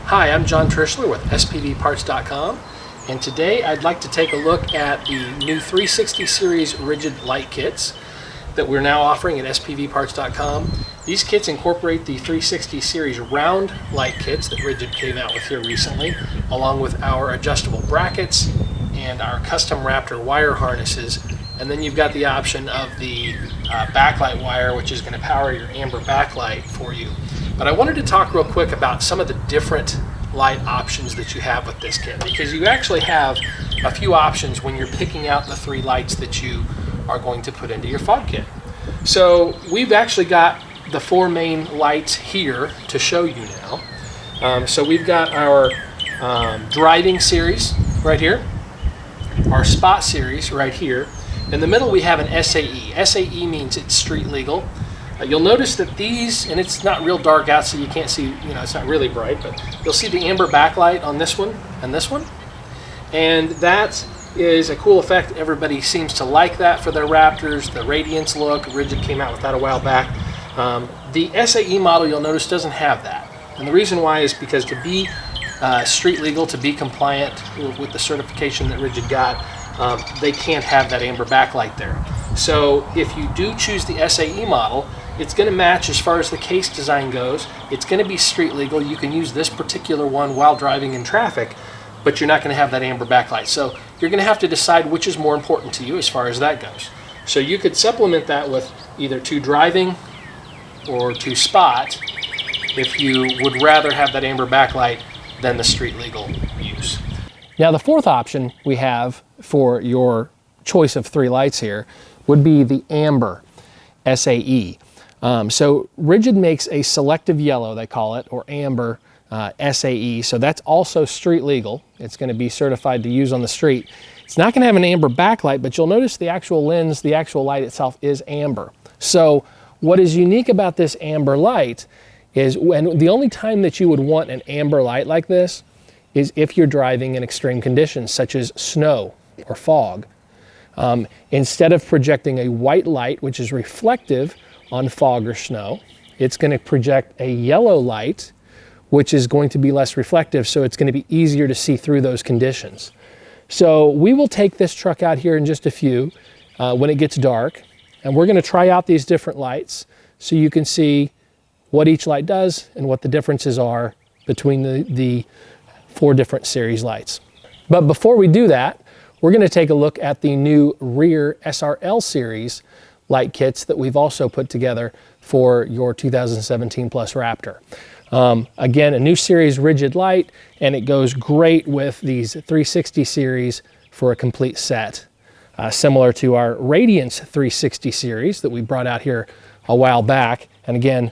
Hi, I'm John Trishler with SPVParts.com, and today I'd like to take a look at the new 360 series rigid light kits that we're now offering at SPVParts.com. These kits incorporate the 360 series round light kits that Rigid came out with here recently, along with our adjustable brackets and our custom Raptor wire harnesses. And then you've got the option of the backlight wire, which is going to power your amber backlight for you. But I wanted to talk real quick about some of the different light options that you have with this kit, because you actually have a few options when you're picking out the three lights that you are going to put into your fog kit. So we've actually got the four main lights here to show you now. So we've got our driving series right here, our spot series right here. In the middle we have an SAE. SAE means it's street legal. You'll notice that these, and it's not real dark out so you can't see, it's not really bright, but you'll see the amber backlight on this one and this one. And that is a cool effect. Everybody seems to like that for their Raptors. The Radiance look, Rigid came out with that a while back. The SAE model, you'll notice, doesn't have that. And the reason why is because to be street legal, to be compliant with the certification that Rigid got, they can't have that amber backlight there. So if you do choose the SAE model, it's going to match as far as the case design goes. It's going to be street legal. You can use this particular one while driving in traffic, but you're not going to have that amber backlight. So you're going to have to decide which is more important to you as far as that goes. So you could supplement that with either to driving or to spot if you would rather have that amber backlight than the street legal use. Now the fourth option we have for your choice of three lights here would be the amber SAE. So Rigid makes a selective yellow, they call it, or amber SAE. So that's also street legal. It's going to be certified to use on the street. It's not going to have an amber backlight, but you'll notice the actual lens, the actual light itself is amber. So what is unique about this amber light is, and the only time that you would want an amber light like this is if you're driving in extreme conditions such as snow or fog. Instead of projecting a white light, which is reflective on fog or snow, it's going to project a yellow light, which is going to be less reflective, so it's going to be easier to see through those conditions. So we will take this truck out here in just a few when it gets dark, and we're going to try out these different lights so you can see what each light does and what the differences are between the four different series lights. But before we do that, we're going to take a look at the new rear SRL series light kits that we've also put together for your 2017 Plus Raptor. Again, a new series rigid light, and it goes great with these 360 series for a complete set. Similar to our Radiance 360 series that we brought out here a while back. And again,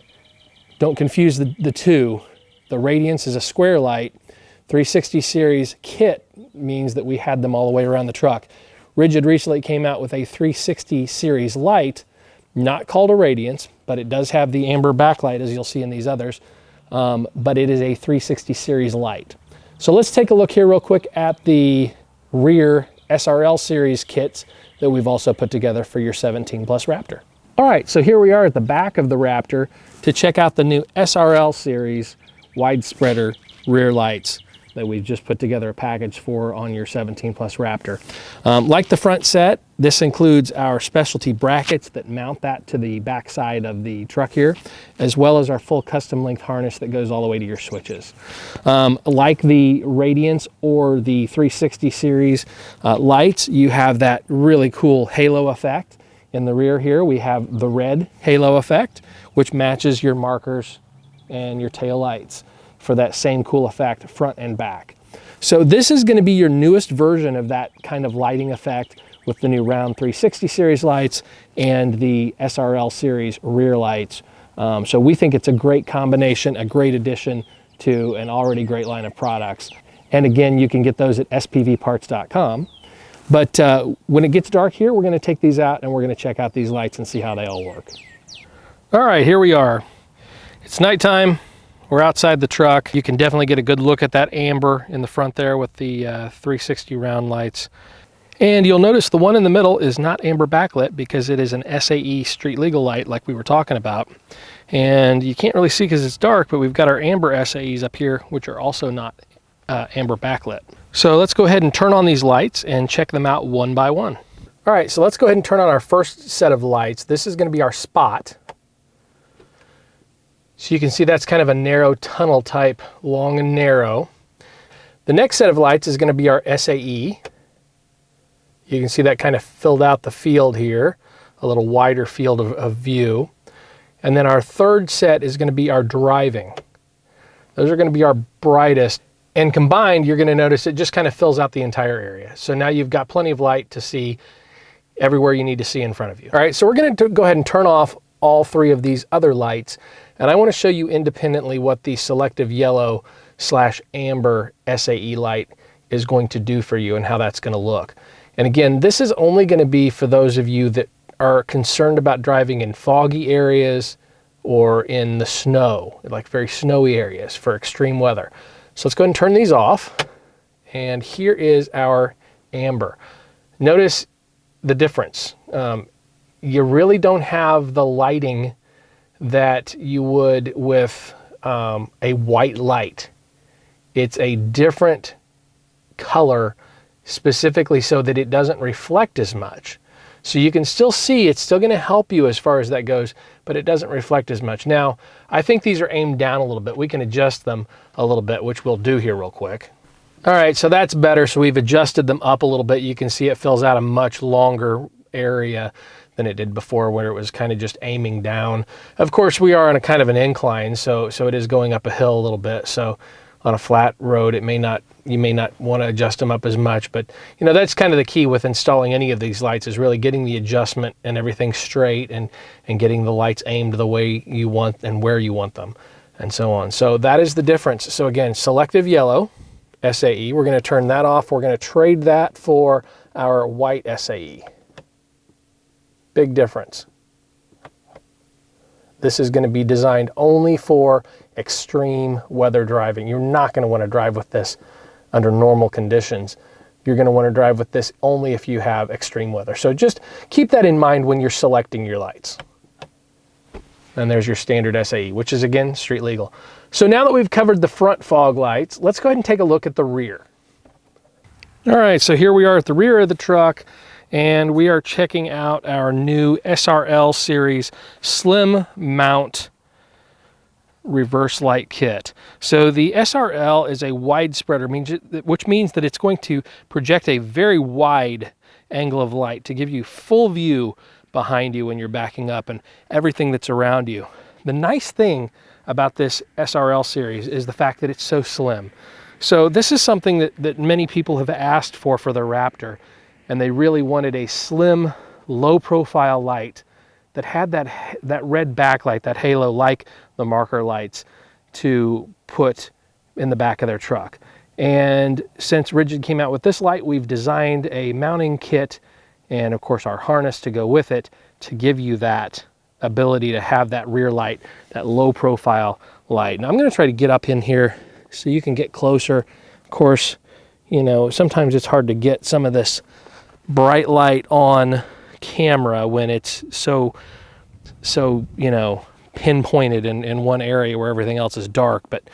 don't confuse the two. The Radiance is a square light. 360 series kit means that we had them all the way around the truck. Rigid recently came out with a 360 series light, not called a Radiance, but it does have the amber backlight as you'll see in these others, but it is a 360 series light. So let's take a look here real quick at the rear SRL series kits that we've also put together for your 17 Plus Raptor. All right, so here we are at the back of the Raptor to check out the new SRL series wide spreader rear lights that we've just put together a package for on your 17 Plus Raptor. Like the front set, this includes our specialty brackets that mount that to the back side of the truck here, as well as our full custom length harness that goes all the way to your switches. Like the Radiance or the 360 series lights, you have that really cool halo effect. In the rear here, we have the red halo effect, which matches your markers and your tail lights for that same cool effect front and back. So this is going to be your newest version of that kind of lighting effect with the new round 360 series lights and the SRL series rear lights. So we think it's a great combination, a great addition to an already great line of products. And again, you can get those at spvparts.com. But when it gets dark here, we're going to take these out and we're going to check out these lights and see how they all work. All right, here we are. It's nighttime. We're outside the truck. You can definitely get a good look at that amber in the front there with the 360 round lights. And you'll notice the one in the middle is not amber backlit because it is an SAE street legal light like we were talking about. And you can't really see because it's dark, but we've got our amber SAEs up here, which are also not amber backlit. So let's go ahead and turn on these lights and check them out one by one. All right, so let's go ahead and turn on our first set of lights. This is going to be our spot. So you can see that's kind of a narrow tunnel type, long and narrow. The next set of lights is going to be our SAE. You can see that kind of filled out the field here, a little wider field of view. And then our third set is going to be our driving. Those are going to be our brightest. And combined, you're going to notice it just kind of fills out the entire area. So now you've got plenty of light to see everywhere you need to see in front of you. All right, so we're going to go ahead and turn off all three of these other lights. And I want to show you independently what the selective yellow / amber SAE light is going to do for you and how that's going to look. And again, this is only going to be for those of you that are concerned about driving in foggy areas or in the snow, like very snowy areas for extreme weather. So let's go ahead and turn these off. And here is our amber. Notice the difference. You really don't have the lighting that you would with a white light. It's a different color specifically so that it doesn't reflect as much. So you can still see, it's still going to help you as far as that goes, but it doesn't reflect as much. Now, I think these are aimed down a little bit. We can adjust them a little bit, which we'll do here real quick. All right, so that's better. So we've adjusted them up a little bit. You can see it fills out a much longer area than it did before, where it was kind of just aiming down. Of course, we are on a kind of an incline, so it is going up a hill a little bit. So on a flat road, you may not want to adjust them up as much, but you know, that's kind of the key with installing any of these lights, is really getting the adjustment and everything straight and getting the lights aimed the way you want and where you want them and so on. So that is the difference. So again, selective yellow SAE, we're going to turn that off. We're going to trade that for our white SAE. Big difference. This is going to be designed only for extreme weather driving. You're not going to want to drive with this under normal conditions. You're going to want to drive with this only if you have extreme weather. So just keep that in mind when you're selecting your lights. And there's your standard SAE, which is again street legal. So now that we've covered the front fog lights, let's go ahead and take a look at the rear. All right, so here we are at the rear of the truck, and we are checking out our new SRL series slim mount reverse light kit. So the SRL is a wide spreader, which means that it's going to project a very wide angle of light to give you full view behind you when you're backing up and everything that's around you. The nice thing about this SRL series is the fact that it's so slim. So this is something that many people have asked for their Raptor, and they really wanted a slim, low profile light that had that red backlight, that halo, like the marker lights, to put in the back of their truck. And since Rigid came out with this light, we've designed a mounting kit and of course our harness to go with it to give you that ability to have that rear light, that low profile light. Now I'm going to try to get up in here so you can get closer. Of course, you know, sometimes it's hard to get some of this bright light on camera when it's so you know, pinpointed in one area where everything else is dark, but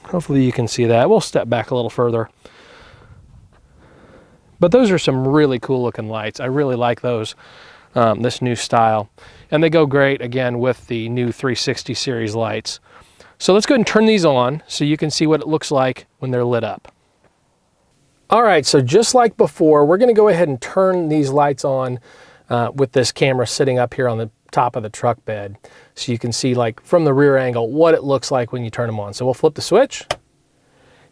hopefully you can see that. We'll step back a little further. But those are some really cool looking lights. I really like those, this new style. And they go great, again, with the new 360 series lights. So let's go ahead and turn these on so you can see what it looks like when they're lit up. All right, so just like before, we're gonna go ahead and turn these lights on with this camera sitting up here on the top of the truck bed. So you can see, like from the rear angle, what it looks like when you turn them on. So we'll flip the switch,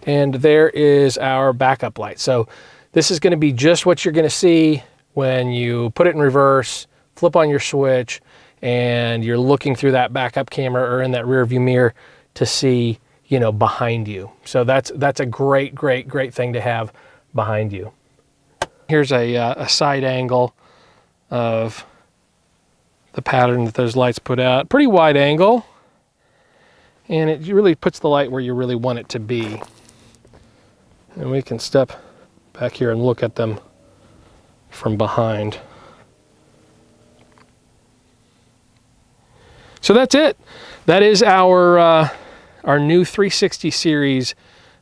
and there is our backup light. So this is gonna be just what you're gonna see when you put it in reverse, flip on your switch, and you're looking through that backup camera or in that rear view mirror to see, you know, behind you. So that's a great thing to have behind you. Here's a side angle of the pattern that those lights put out. Pretty wide angle, and it really puts the light where you really want it to be. And we can step back here and look at them from behind. So that's it. That is our new 360 series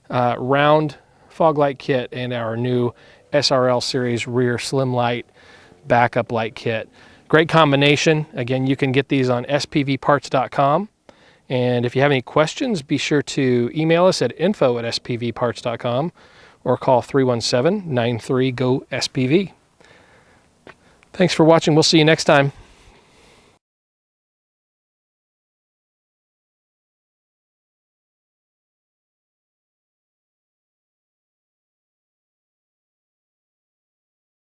round fog light kit and our new SRL series rear slim light backup light kit. Great combination. Again, you can get these on spvparts.com. And if you have any questions, be sure to email us at info@spvparts.com or call 317-93-GO-SPV. Thanks for watching. We'll see you next time.